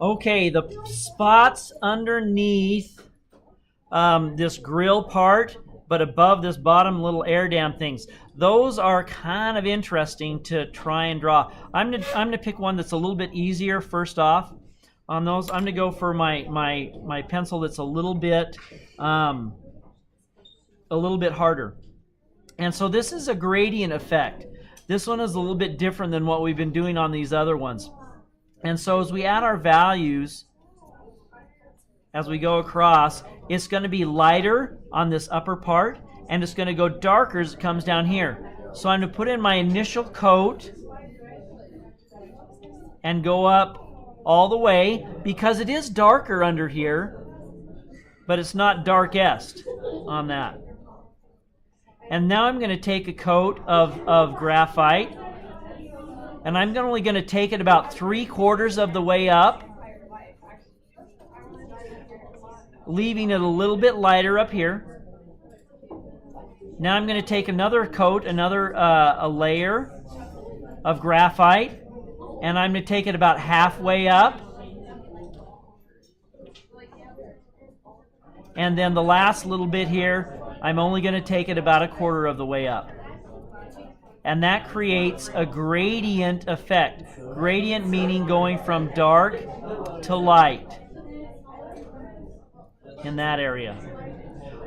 Okay, the spots underneath this grill part, but above this bottom little air dam things, those are kind of interesting to try and draw. I'm gonna pick one that's a little bit easier first off. On those, I'm gonna go for my pencil that's a little bit harder. And so this is a gradient effect. This one is a little bit different than what we've been doing on these other ones. And so as we add our values, as we go across, it's going to be lighter on this upper part, and it's going to go darker as it comes down here. So I'm going to put in my initial coat and go up all the way, because it is darker under here, but it's not darkest on that. And now I'm going to take a coat of graphite, and I'm only going to take it about 3/4 of the way up, leaving it a little bit lighter up here. Now I'm going to take another coat, a layer of graphite, and I'm going to take it about halfway up. And then the last little bit here, I'm only going to take it about 1/4 of the way up. And that creates a gradient effect. Gradient meaning going from dark to light in that area.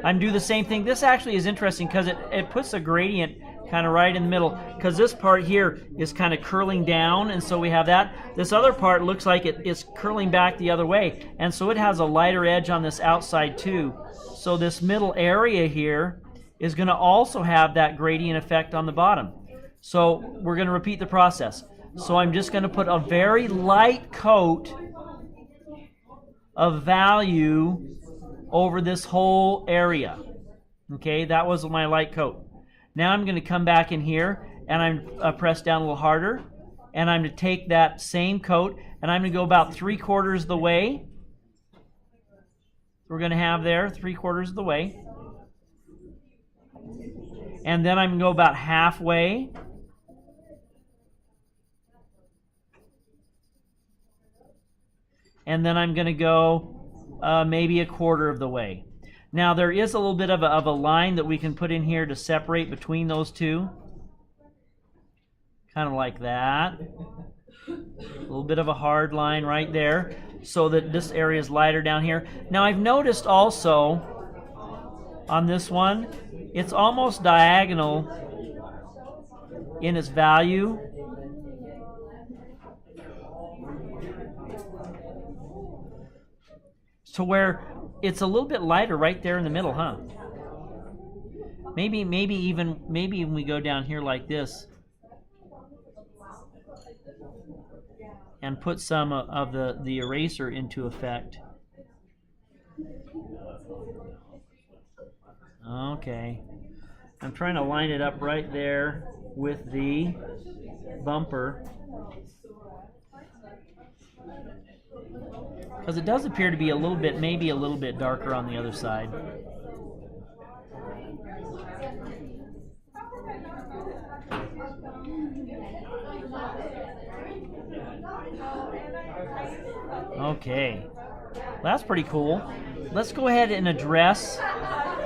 I'm doing the same thing. This actually is interesting because it puts a gradient kind of right in the middle, because this part here is kind of curling down, and so we have that. This other part looks like it is curling back the other way, and so it has a lighter edge on this outside too. So this middle area here is going to also have that gradient effect on the bottom. So we're going to repeat the process. So I'm just going to put a very light coat of value over this whole area. Okay, that was my light coat. Now I'm going to come back in here, and I'm press down a little harder, and I'm going to take that same coat, and I'm going to go about 3/4 the way. We're going to have there 3/4 of the way. And then I'm going to go about halfway. And then I'm going to go maybe 1/4 of the way. Now there is a little bit of a line that we can put in here to separate between those two. Kind of like that. A little bit of a hard line right there, so that this area is lighter down here. Now I've noticed also on this one, it's almost diagonal in its value. To where it's a little bit lighter right there in the middle, huh? Maybe even we go down here like this and put some of the eraser into effect. Okay. I'm trying to line it up right there with the bumper, because it does appear to be maybe a little bit darker on the other side. Okay, well, that's pretty cool. Let's go ahead and address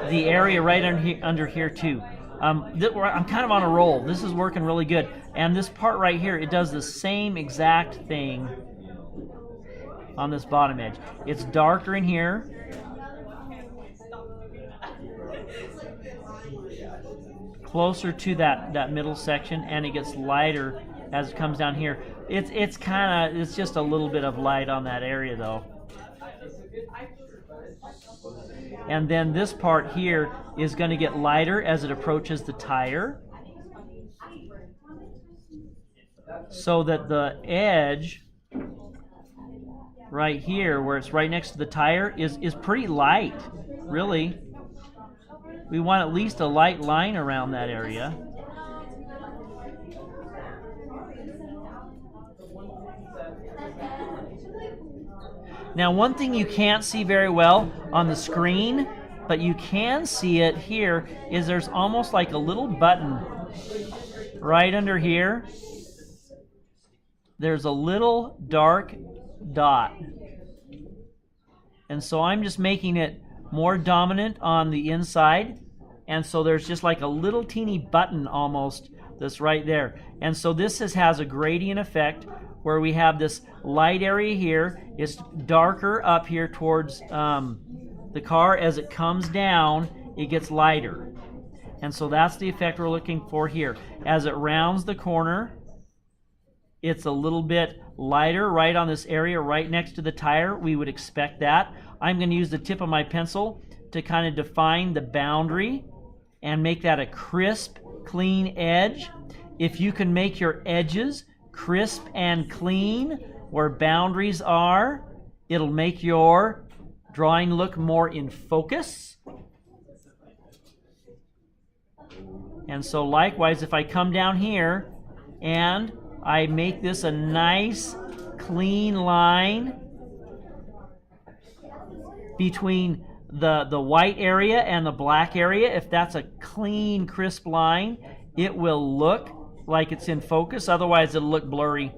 the area right under here too. I'm kind of on a roll. This is working really good. And this part right here, it does the same exact thing on this bottom edge. It's darker in here. Closer to that middle section, and it gets lighter as it comes down here. It's just a little bit of light on that area though. And then this part here is going to get lighter as it approaches the tire, so that the edge right here, where it's right next to the tire, is pretty light, really. We want at least a light line around that area. Now, one thing you can't see very well on the screen, but you can see it here, is there's almost like a little button right under here. There's a little dark dot. And so I'm just making it more dominant on the inside. And so there's just like a little teeny button almost that's right there. And so this has a gradient effect where we have this light area here. It's darker up here towards the car. As it comes down, it gets lighter. And so that's the effect we're looking for here. As it rounds the corner, it's a little bit lighter right on this area right next to the tire. We would expect that. I'm going to use the tip of my pencil to kind of define the boundary and make that a crisp, clean edge. If you can make your edges crisp and clean where boundaries are, it'll make your drawing look more in focus. And so likewise, if I come down here and I make this a nice, clean line between the white area and the black area, if that's a clean, crisp line, it will look like it's in focus. Otherwise, it'll look blurry.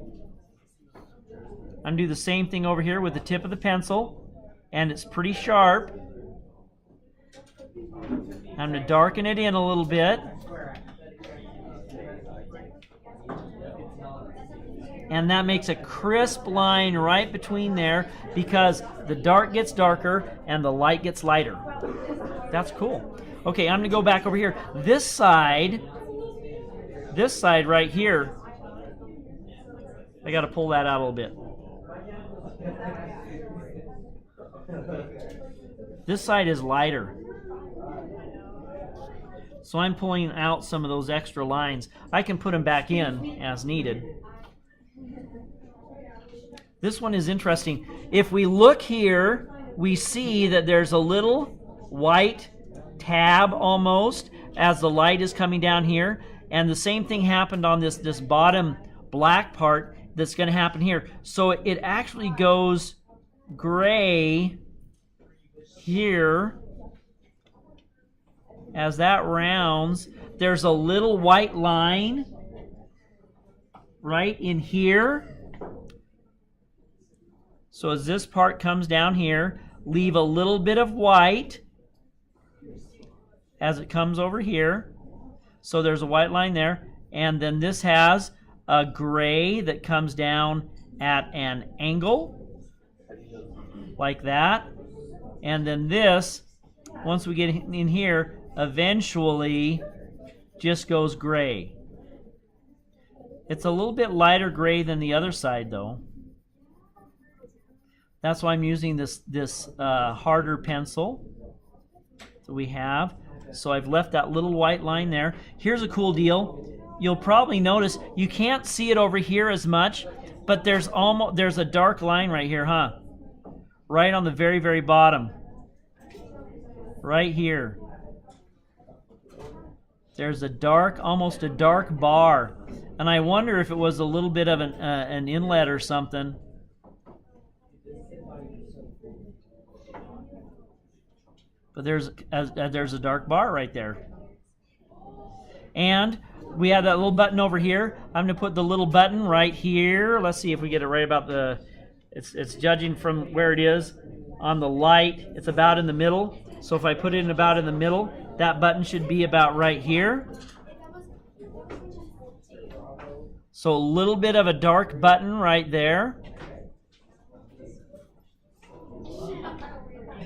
I'm going to do the same thing over here with the tip of the pencil, and it's pretty sharp. I'm going to darken it in a little bit. And that makes a crisp line right between there because the dark gets darker and the light gets lighter. That's cool. Okay, I'm going to go back over here. This side right here, I got to pull that out a little bit. This side is lighter. So I'm pulling out some of those extra lines. I can put them back in as needed. This one is interesting. If we look here, we see that there's a little white tab almost as the light is coming down here. And the same thing happened on this bottom black part that's going to happen here. So it actually goes gray here. As that rounds, there's a little white line right in here. So as this part comes down here, leave a little bit of white as it comes over here. So there's a white line there. And then this has a gray that comes down at an angle, like that. And then this, once we get in here, eventually just goes gray. It's a little bit lighter gray than the other side, though. That's why I'm using this harder pencil that we have. So I've left that little white line there. Here's a cool deal. You'll probably notice you can't see it over here as much, but there's a dark line right here, huh? Right on the very, very bottom. Right here. There's a dark, almost a dark bar. And I wonder if it was a little bit of an inlet or something. But there's a dark bar right there. And we have that little button over here. I'm going to put the little button right here. Let's see if we get it right about the... It's judging from where it is on the light. It's about in the middle. So if I put it in about in the middle, that button should be about right here. So a little bit of a dark button right there.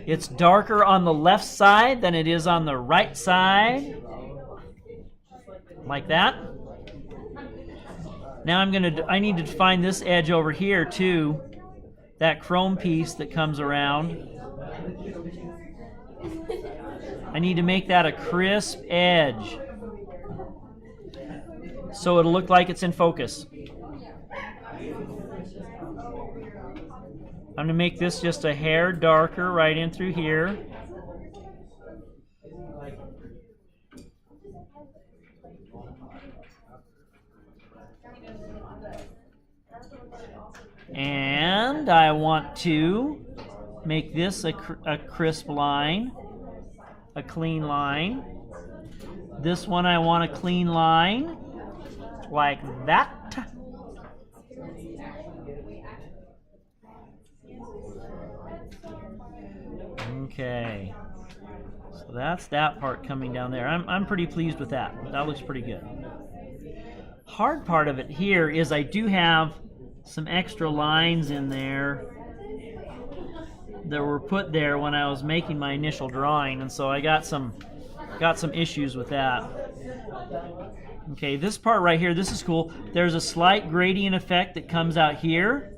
It's darker on the left side than it is on the right side. Like that. Now I need to find this edge over here too. That chrome piece that comes around. I need to make that a crisp edge. So it'll look like it's in focus. I'm going to make this just a hair darker right in through here. And I want to make this a crisp line, a clean line. This one I want a clean line, like that. Okay. So that's that part coming down there. I'm pretty pleased with that. That looks pretty good. Hard part of it here is I do have some extra lines in there that were put there when I was making my initial drawing, and so I got some issues with that. Okay, this part right here, this is cool. There's a slight gradient effect that comes out here.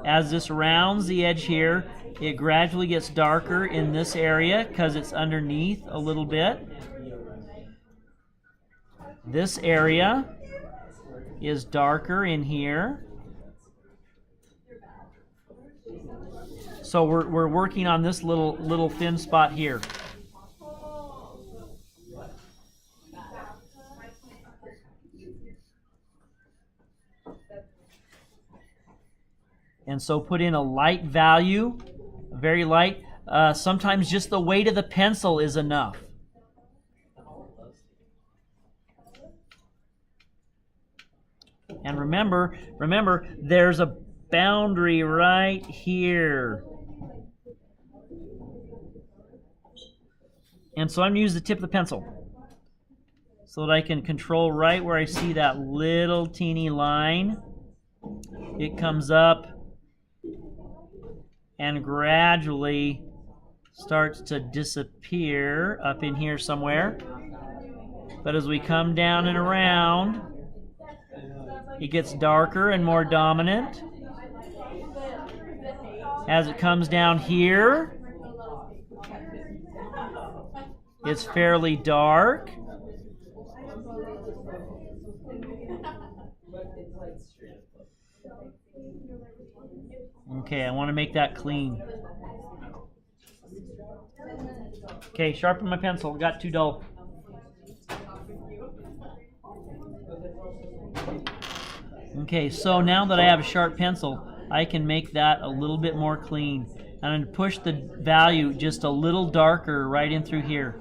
As this rounds the edge here, it gradually gets darker in this area because it's underneath a little bit. This area is darker in here. So we're working on this little thin spot here. And so put in a light value, very light. Sometimes just the weight of the pencil is enough. And remember, there's a boundary right here. And so I'm going to use the tip of the pencil so that I can control right where I see that little teeny line. It comes up and gradually starts to disappear up in here somewhere. But as we come down and around, it gets darker and more dominant. As it comes down here, it's fairly dark. Okay, I want to make that clean. Okay, sharpen my pencil. It got too dull. Okay, so now that I have a sharp pencil, I can make that a little bit more clean. I'm going to push the value just a little darker right in through here.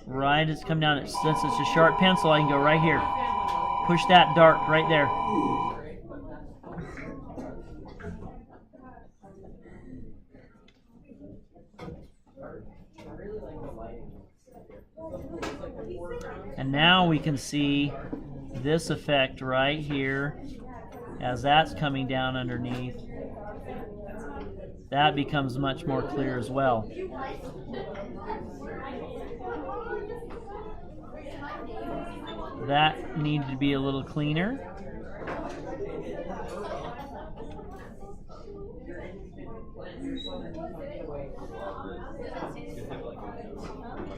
Right as it's come down, since it's a sharp pencil, I can go right here. Push that dark right there. And now we can see this effect right here as that's coming down underneath. That becomes much more clear as well. That needed to be a little cleaner.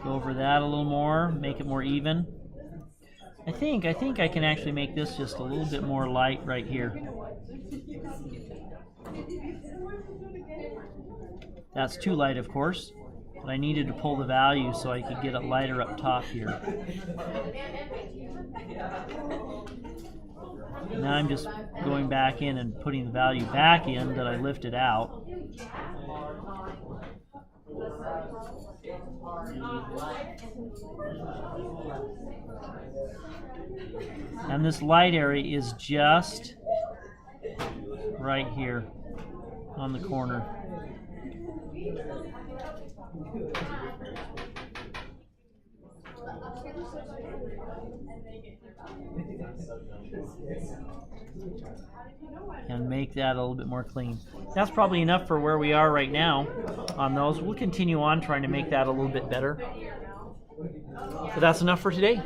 Go over that a little more, make it more even. I think I can actually make this just a little bit more light right here. That's too light, of course, but I needed to pull the value so I could get it lighter up top here. Now I'm just going back in and putting the value back in that I lifted out. And this light area is just right here on the corner. And make that a little bit more clean. That's probably enough for where we are right now on those. We'll continue on trying to make that a little bit better. But that's enough for today.